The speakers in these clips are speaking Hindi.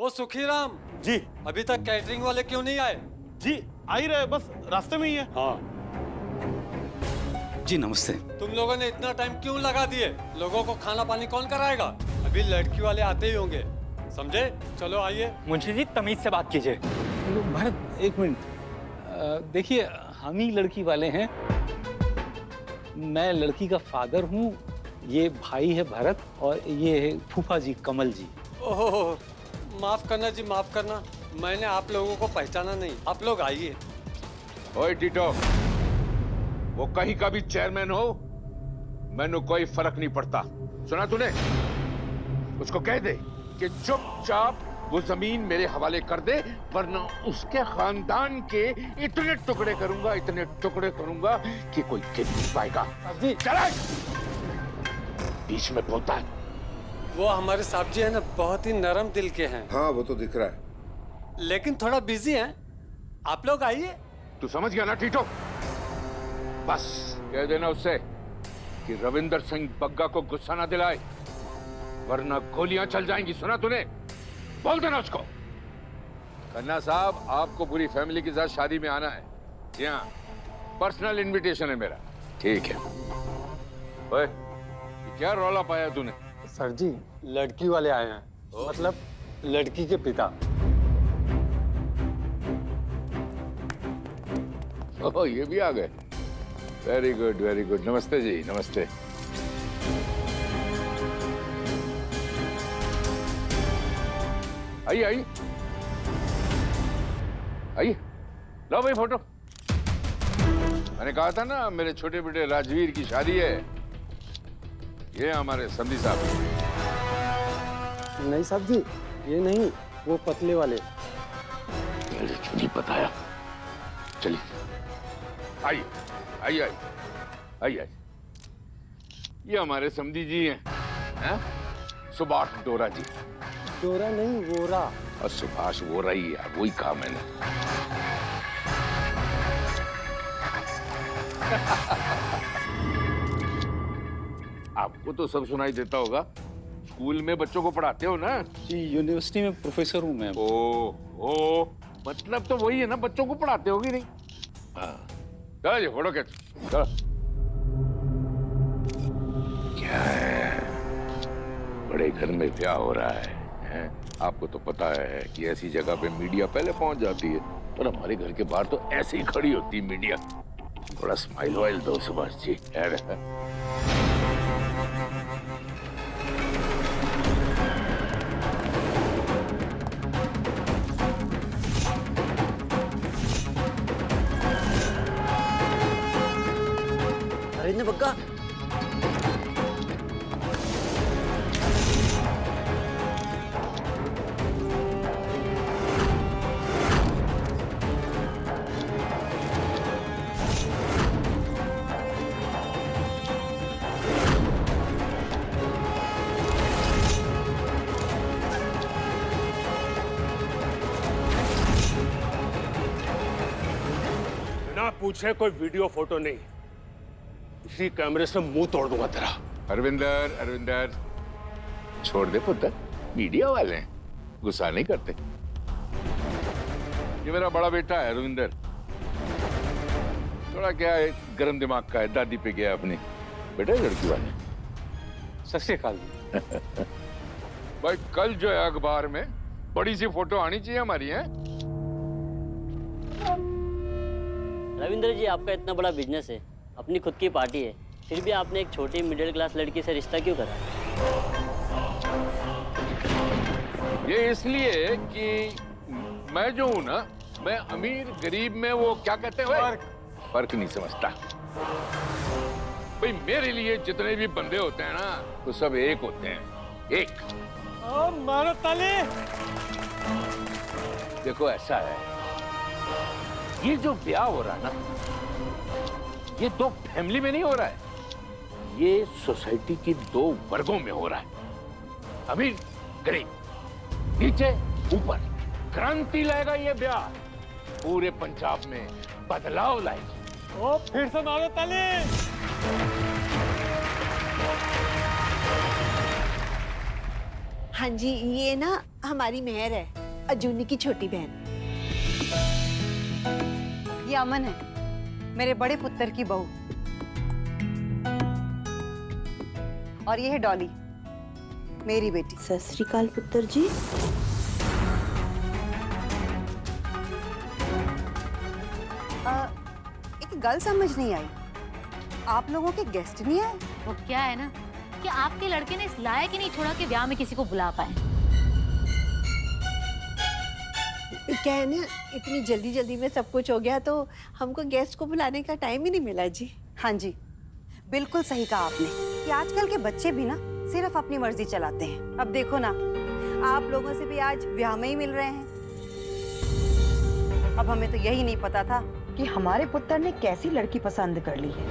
ओ सुखीराम जी अभी तक कैटरिंग वाले क्यों नहीं आए? जी आ ही रहे, बस रास्ते में ही है। हाँ जी नमस्ते। तुम लोगों ने इतना टाइम क्यों लगा दिए? लोगों को खाना पानी कौन कराएगा? अभी लड़की वाले आते ही होंगे, समझे? चलो आइए। मुंशी जी तमीज से बात कीजिए। भरत एक मिनट, देखिए हम ही लड़की वाले हैं। मैं लड़की का फादर हूँ, ये भाई है भरत और ये है फूफा जी कमल जी। ओह माफ करना जी, माफ करना, मैंने आप लोगों को पहचाना नहीं। आप लोग आइए। ओए टीटो, वो कहीं का भी चेयरमैन हो, मैंने कोई फर्क नहीं पड़ता। सुना तूने? उसको कह दे कि चुपचाप वो जमीन मेरे हवाले कर दे, वरना उसके खानदान के इतने टुकड़े करूंगा, इतने टुकड़े करूंगा कि कोई गिन नहीं पाएगा। जी चला बीच में बोलता है। वो हमारे साहब जी है ना, बहुत ही नरम दिल के हैं। हाँ वो तो दिख रहा है। लेकिन थोड़ा बिजी हैं। आप लोग आइए। तू समझ गया ना टीटो? बस कह देना उससे कि रविंदर सिंह बग्गा को गुस्सा ना दिलाए, वरना गोलियां चल जाएंगी। सुना तूने? बोल देना उसको। खन्ना साहब, आपको पूरी फैमिली के साथ शादी में आना है। जी हाँ, पर्सनल इनविटेशन है मेरा। ठीक है। ओए, ये क्या रौला पाया तूने? सर जी लड़की वाले आए हैं, मतलब लड़की के पिता। ओह, ये भी आ गए। Very good, very good. नमस्ते जी, नमस्ते। आइए आइए आइए, लो भाई फोटो। मैंने कहा था ना मेरे छोटे बेटे राजवीर की शादी है। ये हमारे समधी साहब। नहीं साहब जी, ये नहीं, वो पतले वाले। मुझे क्यों नहीं बताया? चलिए आइए आइए आइए आइए आइए। ये हमारे समधी जी हैं, सुभाष डोरा जी। डोरा नहीं, वोरा। और सुभाष वोरा ही है, वही कहा मैंने। आपको तो सब सुनाई देता होगा, स्कूल में बच्चों को पढ़ाते हो ना? जी यूनिवर्सिटी में प्रोफेसर हूँ मैं। ओ मतलब तो वही है ना, बच्चों को पढ़ाते होगी नहीं? हाँ चलो जी, फोटो खींच। चलो। क्या है, बड़े घर में ब्याह हो रहा है, हैं? आपको तो पता है कि ऐसी जगह पे मीडिया पहले पहुंच जाती है, पर हमारे घर के बाहर तो ऐसे ही खड़ी होती है मीडिया। थोड़ा स्माइल वाइल दो सुभाष जी। अरे ने बग्गा, बिना पूछे कोई वीडियो फोटो नहीं, इसी कैमरे से मुंह तोड़ दूंगा तेरा। अरविंदर, अरविंदर छोड़ दे पुत्र, मीडिया वाले हैं, गुस्सा नहीं करते। ये मेरा बड़ा बेटा है अरविंदर, थोड़ा क्या है, गर्म दिमाग का है, दादी पे गया अपनी। बेटा लड़की वाले। सत श्री अकाल। भाई कल जो है अखबार में बड़ी सी फोटो आनी चाहिए हमारी, है? रविंद्र जी आपका इतना बड़ा बिजनेस है, अपनी खुद की पार्टी है, फिर भी आपने एक छोटी मिडिल क्लास लड़की से रिश्ता क्यों करा? ये इसलिए कि मैं जो हूं ना, मैं अमीर गरीब में वो क्या कहते हैं, फर्क नहीं समझता। भाई मेरे लिए जितने भी बंदे होते हैं ना, वो सब एक होते हैं, एक। मारो ताली। देखो ऐसा है, ये जो ब्याह हो रहा है ना, ये दो फैमिली में नहीं हो रहा है, ये सोसाइटी की दो वर्गों में हो रहा है, अमीर गरीब, नीचे ऊपर। क्रांति लाएगा ये ब्याह, पूरे पंजाब में बदलाव लाएगी। ओ फिर से मारो ताली। हाँ जी, ये ना हमारी मेहर है, अजूनी की छोटी बहन। ये अमन है, मेरे बड़े पुत्र की बहू। और ये है डॉली, मेरी बेटी। सत श्री अकाल पुत्र जी। एक गल समझ नहीं आई, आप लोगों के गेस्ट नहीं आए? वो क्या है ना कि आपके लड़के ने इस लायक ही नहीं छोड़ा कि ब्याह में किसी को बुला पाए। क्या है ना, इतनी जल्दी जल्दी में सब कुछ हो गया तो हमको गेस्ट को बुलाने का टाइम ही नहीं मिला जी। हाँ जी, बिल्कुल सही कहा आपने कि आजकल के बच्चे भी ना सिर्फ अपनी मर्जी चलाते हैं। अब देखो ना, आप लोगों से भी आज ब्याह में ही मिल रहे हैं। अब हमें तो यही नहीं पता था कि हमारे पुत्र ने कैसी लड़की पसंद कर ली है।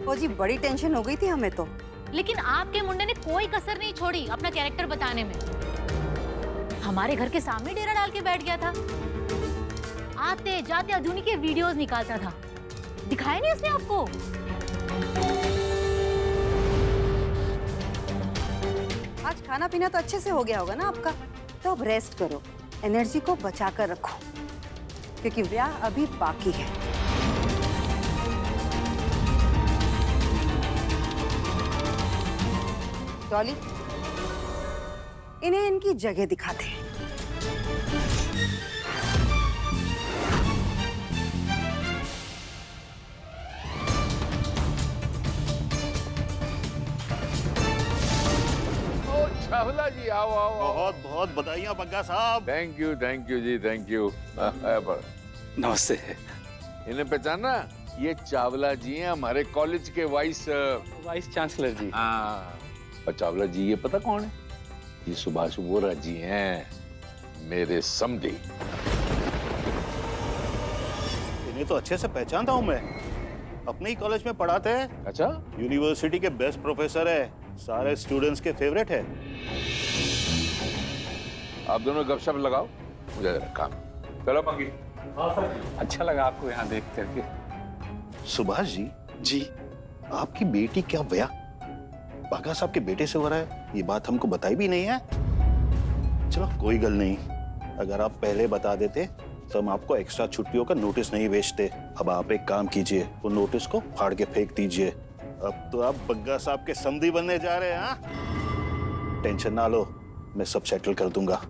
ओ जी, बड़ी टेंशन हो गई थी हमें तो। लेकिन आपके मुंडे ने कोई कसर नहीं छोड़ी अपना कैरेक्टर बताने में। हमारे घर के सामने डेरा डाल के बैठ गया था, आते जाते अजूनी के वीडियोस निकालता था। दिखाया नहीं उसने आपको? आज खाना पीना तो अच्छे से हो गया होगा ना आपका, तो अब रेस्ट करो, एनर्जी को बचा कर रखो, क्योंकि ब्याह अभी बाकी है। डॉली, इन्हें इनकी जगह दिखाते हैं। चावला जी, आओ आओ आओ। बहुत बहुत बधाइयां बग्गा साहब। Thank you ji, thank you. नमस्ते। इन्हें पहचाना? ये चावला जी हैं, हमारे कॉलेज के वाइस चांसलर जी। हाँ, और चावला जी ये पता कौन है? ये सुभाष वोरा जी हैं, मेरे समधी। इन्हें तो अच्छे से पहचानता हूँ मैं, अपने ही कॉलेज में पढ़ाते हैं। अच्छा, यूनिवर्सिटी के बेस्ट प्रोफेसर है, सारे स्टूडेंट्स के फेवरेट है। आप दोनों गपशप लगाओ, मुझे जरा काम। चलो पंगी। अच्छा लगा आपको यहाँ देख करके। सुभाष जी, जी आपकी बेटी क्या ब्याह बागा साहब के बेटे से हो रहा है? ये बात हमको बताई भी नहीं है। चलो कोई गल नहीं, अगर आप पहले बता देते तो हम आपको एक्स्ट्रा छुट्टियों का नोटिस नहीं भेजते। अब आप एक काम कीजिए, वो नोटिस को फाड़ के फेंक दीजिए। अब तो आप बग्गा साहब के समधी बनने जा रहे हैं। हाँ, टेंशन ना लो, मैं सब सेटल कर दूंगा।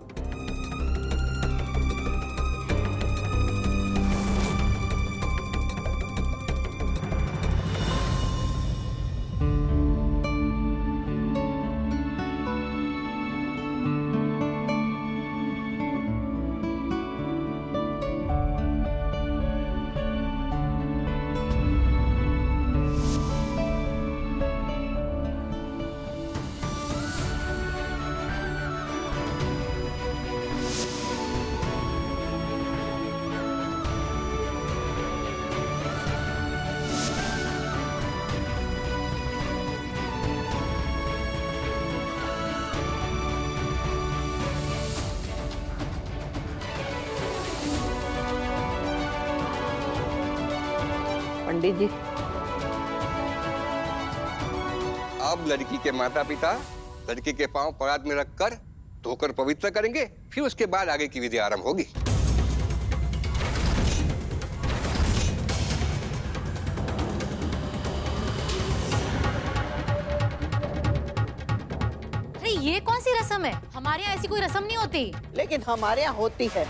पंडित जी, अब लड़की के माता पिता लड़की के पांव परात में रखकर धोकर पवित्र करेंगे, फिर उसके बाद आगे की विधि आरंभ होगी। अरे ये कौन सी रस्म है? हमारे यहाँ ऐसी कोई रस्म नहीं होती। लेकिन हमारे यहाँ होती है,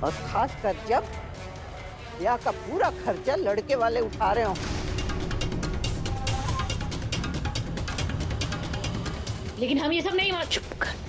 और खासकर जब ब्याह का पूरा खर्चा लड़के वाले उठा रहे हो। लेकिन हम ये सब नहीं मान। चुप कर।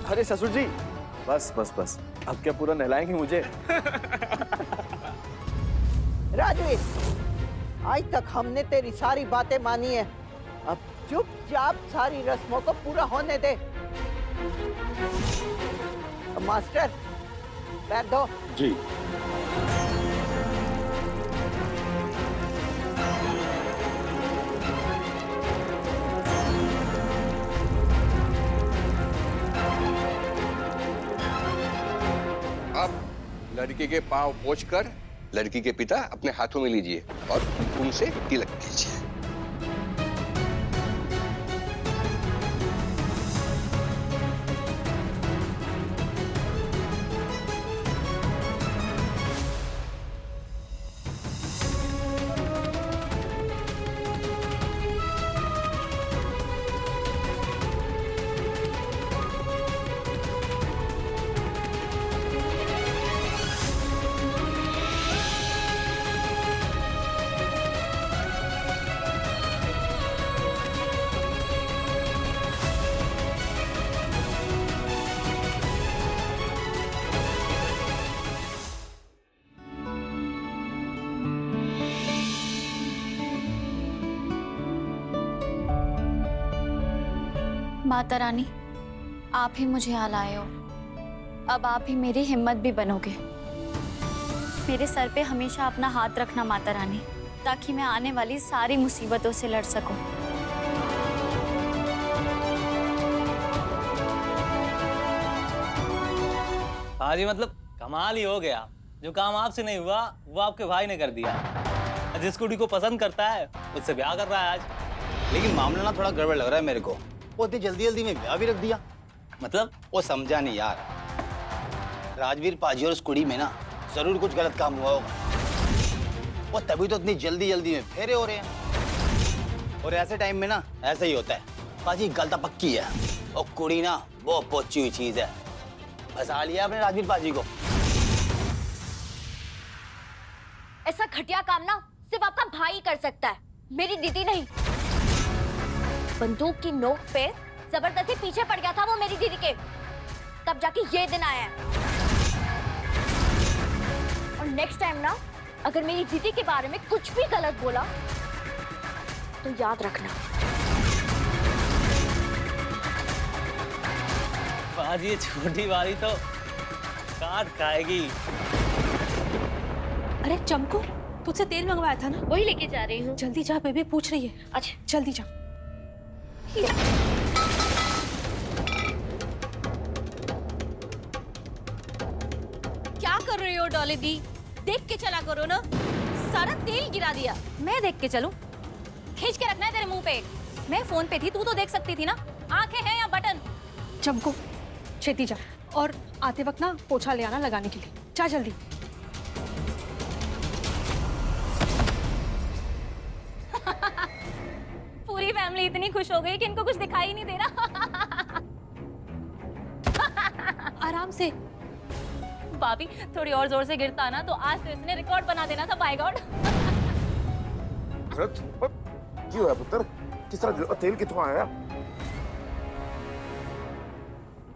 अरे ससुर जी, बस बस बस, अब क्या पूरा नहलाएंगे मुझे? राजू, आज तक हमने तेरी सारी बातें मानी है, अब चुपचाप सारी रस्मों को पूरा होने दे। अब मास्टर पैर दो। जी। अब लड़की के पांव पोंछकर लड़की के पिता अपने हाथों में लीजिए और उनसे तिलक कीजिए। माता रानी, आप ही मुझे यहाँ लाए हो, अब आप ही मेरी हिम्मत भी बनोगे। मेरे सर पे हमेशा अपना हाथ रखना माता रानी, ताकि मैं आने वाली सारी मुसीबतों से लड़ सकूं। हाँ जी, मतलब कमाल ही हो गया। जो काम आपसे नहीं हुआ वो आपके भाई ने कर दिया। जिस कुड़ी को पसंद करता है उससे ब्याह कर रहा है आज। लेकिन मामला ना थोड़ा गड़बड़ लग रहा है मेरे को। वो इतनी जल्दी जल्दी में ब्याह भी रख दिया। मतलब वो समझा नहीं यार। राजवीर पाजी और उस कुड़ी में ना जरूर कुछ गलत काम हुआ होगा। वो तभी तो इतनी जल्दी जल्दी में फेरे हो रहे हैं। और ऐसे टाइम में ना ऐसा ही होता है। पाजी गलता पक्की है और कुड़ी ना वो पहुंची हुई चीज है। फंसा लिया आपने राजवीर पाजी को। ऐसा घटिया काम ना सिर्फ आपका भाई कर सकता है, मेरी दीदी नहीं। बंदूक की नोक पे जबरदस्ती पीछे पड़ गया था वो मेरी दीदी के, तब जाके ये दिन आया है। और नेक्स्ट टाइम ना अगर मेरी दीदी के बारे में कुछ भी गलत बोला तो याद रखना। बाजी ये छोटी वाली तो काट खाएगी। अरे चमको, तुझसे तेल मंगवाया था ना? वही लेके जा रही हूँ। जल्दी जा, बेबी पूछ रही है। अच्छा जल्दी जा। क्या कर रही हो डॉली दी? देख के चला करो ना, सारा तेल गिरा दिया। मैं देख के चलूं? खींच के रखना है तेरे मुंह पे। मैं फोन पे थी, तू तो देख सकती थी ना। आंखें हैं या बटन? चमको छेती जा, और आते वक्त ना पोछा ले आना लगाने के लिए। जा जल्दी। पूरी फैमिली इतनी खुश हो गई कि इनको कुछ दिखाई नहीं दे रहा। आराम से। भाभी थोड़ी और जोर से गिरता ना तो आज तो इसने रिकॉर्ड बना देना था। Bye God. भरत, क्यों हुआ पुत्र? किस तरह तेल कितों आया?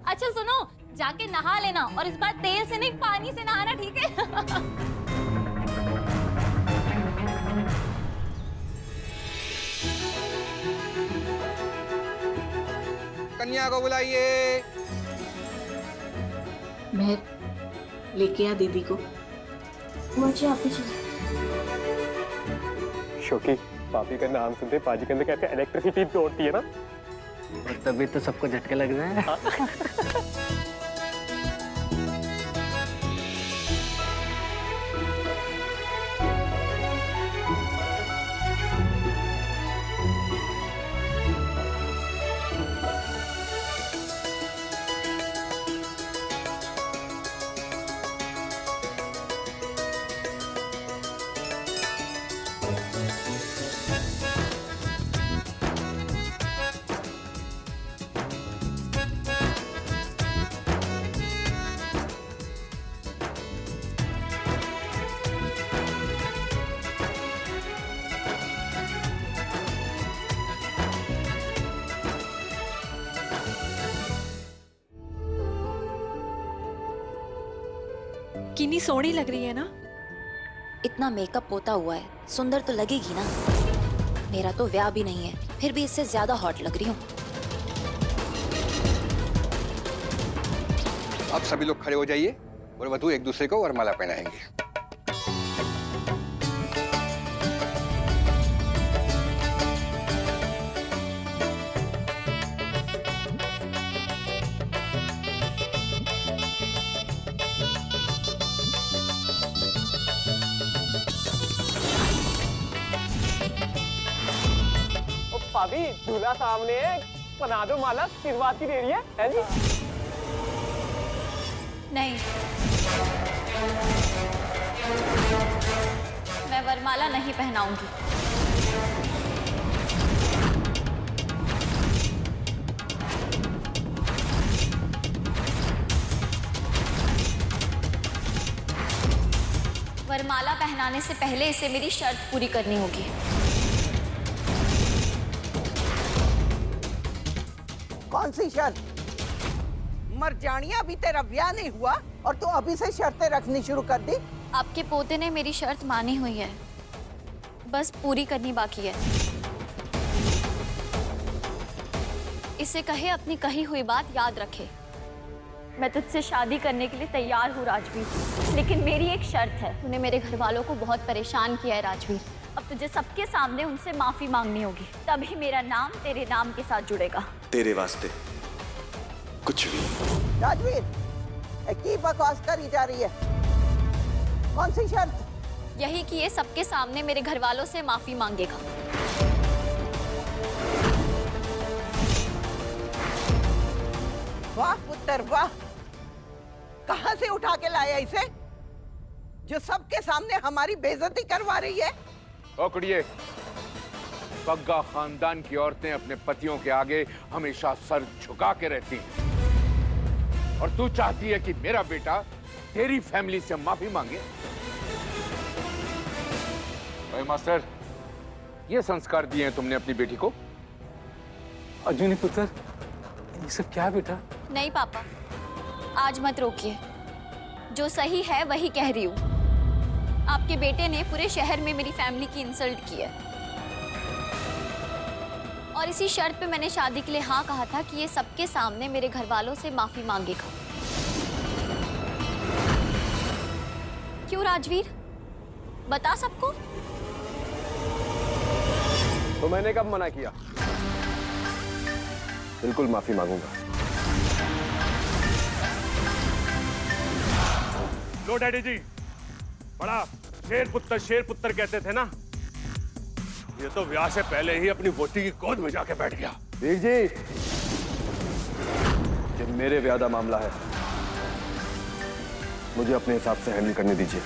अच्छा सुनो, जाके नहा लेना और इस बार तेल से नहीं पानी से नहाना, ठीक है? कन्या को बुलाइए। महर, लेके आ दीदी को। मुझे आप ही शोकी, पापी का नाम सुनते पाजी के अंदर कैसे इलेक्ट्रिसिटी दौड़ती है ना। और तभी तो सबको झटके लग रहे हैं। कितनी सोहनी लग रही है ना? इतना मेकअप पोता हुआ है, सुंदर तो लगेगी ना। मेरा तो ब्याह भी नहीं है, फिर भी इससे ज्यादा हॉट लग रही हूँ। अब सभी लोग खड़े हो जाइए और वधू एक दूसरे को वरमाला पहनाएंगे। भाभी दूल्हा सामने बना दो माला, आशीर्वाद की दे रही है जी? नहीं, मैं वरमाला नहीं पहनाऊंगी। वरमाला पहनाने से पहले इसे मेरी शर्त पूरी करनी होगी। कौन सी शर्त? मरजानिया, अभी तेरा ब्याह नहीं हुआ और तू अभी से शर्तें रखनी शुरू कर दी? आपके पोते ने मेरी शर्त मानी हुई है, बस पूरी करनी बाकी है। इसे कहे अपनी कही हुई बात याद रखे। मैं तुझसे शादी करने के लिए तैयार हूँ राजवीर, लेकिन मेरी एक शर्त है। तूने मेरे घर वालों को बहुत परेशान किया है राजवीर। अब तुझे सबके सामने उनसे माफी मांगनी होगी, तभी मेरा नाम तेरे नाम के साथ जुड़ेगा। तेरे वास्ते कुछ भी। राजवीर, की बकवास करी जा रही है? कौन सी शर्त? यही कि ये सबके सामने मेरे घर वालों से माफी मांगेगा। वाह पुत्र वाह, कहां से उठा के लाया इसे, जो सबके सामने हमारी बेइज्जती करवा रही है? ओकड़िए, बग्गा खानदान की औरतें अपने पतियों के आगे हमेशा सर झुका के रहती हैं, और तू चाहती है कि मेरा बेटा तेरी फैमिली से माफी मांगे? ओए मास्टर, ये संस्कार दिए हैं तुमने अपनी बेटी को? अर्जुनी पुत्र, ये सब क्या है बेटा? नहीं पापा, आज मत रोकिए। जो सही है वही कह रही हूँ। आपके बेटे ने पूरे शहर में मेरी फैमिली की इंसल्ट की है, और इसी शर्त पे मैंने शादी के लिए हाँ कहा था कि ये सबके सामने मेरे घर वालों से माफी मांगेगा। क्यों राजवीर, बता सबको। तो मैंने कब मना किया? बिल्कुल माफी मांगूंगा। लो डैडी जी, बड़ा शेर पुत्र कहते थे ना, ये तो ब्याह से पहले ही अपनी वोटी की गोद में जाके बैठ गया। वीर जी, ये मेरे ब्याह का मामला है, मुझे अपने हिसाब से हैंडल करने दीजिए।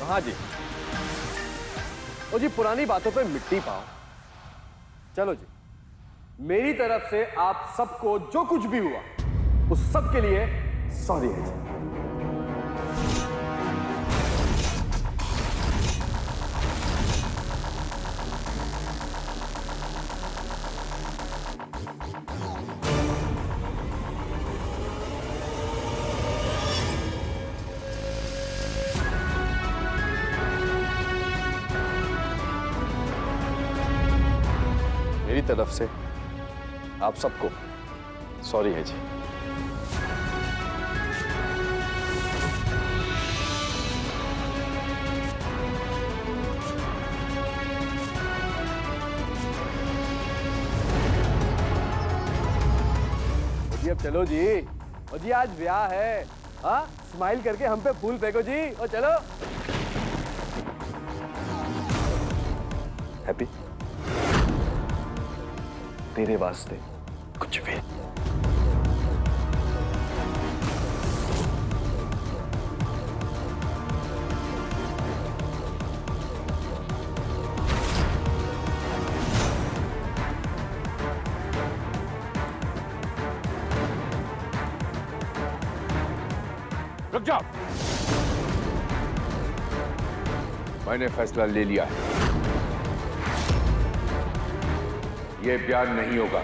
हाँ जी, ओ जी, पुरानी बातों पे मिट्टी पाओ। चलो जी, मेरी तरफ से आप सबको जो कुछ भी हुआ उस सब के लिए सॉरी है जी। मेरी तरफ से आप सबको सॉरी है जी। जी अब चलो जी, और जी आज ब्याह है, हाँ स्माइल करके हम पे फूल फेंको जी, और चलो। हैप्पी, तेरे वास्ते कुछ भी। रुक जाओ, मैंने फैसला ले लिया है, ये ब्याह नहीं होगा।